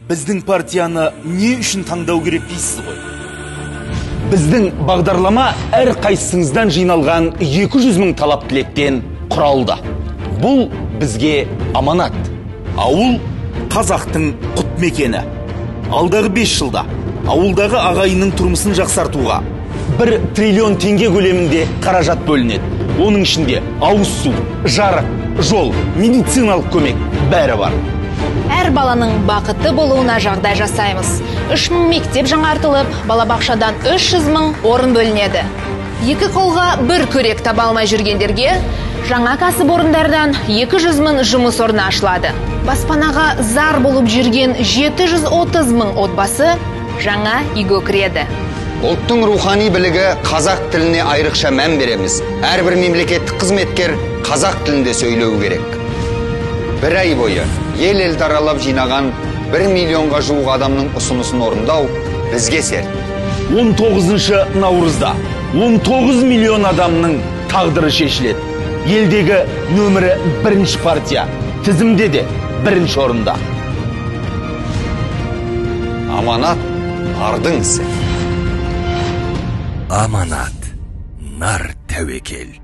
біздің партияны не үшін таңдау керек дейсіз ғой? Біздің бағдарлама әр қайсыңыздан жиналған 200 мың талап тілектен құралды. Бұл бізге аманат. Ауыл қазақтың құт мекені. Алдағы 5 жылда ауылдағы ағайынның тұрмысын жақсартуға 1 триллион теңге көлемінде қаражат бөлінеді. Оның ішінде ауыз су, жарық, жол, медициналық көмек бәрі бар. Әр баланың бақытты болуына жағдай жасаймыз. 3000 мектеп жаңартылып, балабақшадан 300 мың орын бөлінеді. 2 қолға 1 күрек таба алмай жүргендерге жаңа кәсіпорындардан 200 мың жұмыс орны ашылады. Баспанаға зар болып жүрген 730 мың отбасы жаңа үйге кіреді. Ұлттың рухани білігі қазақ тіліне айрықша мән береміз. Әрбір мемлекеттік қызметкер қазақ тілінде сөйлеу керек. 1 ай бойы ел-елді аралап жинаған 1 миллионға жуық адамның ұсынысын орындау бізге серт. 19 наурызда 19 миллион адамның тағдыры шешіледі. Елдегі нөмірі 1 партия, тізімде де 1 орында. Аманат ардың ісі. Аманат, нар тәуекел.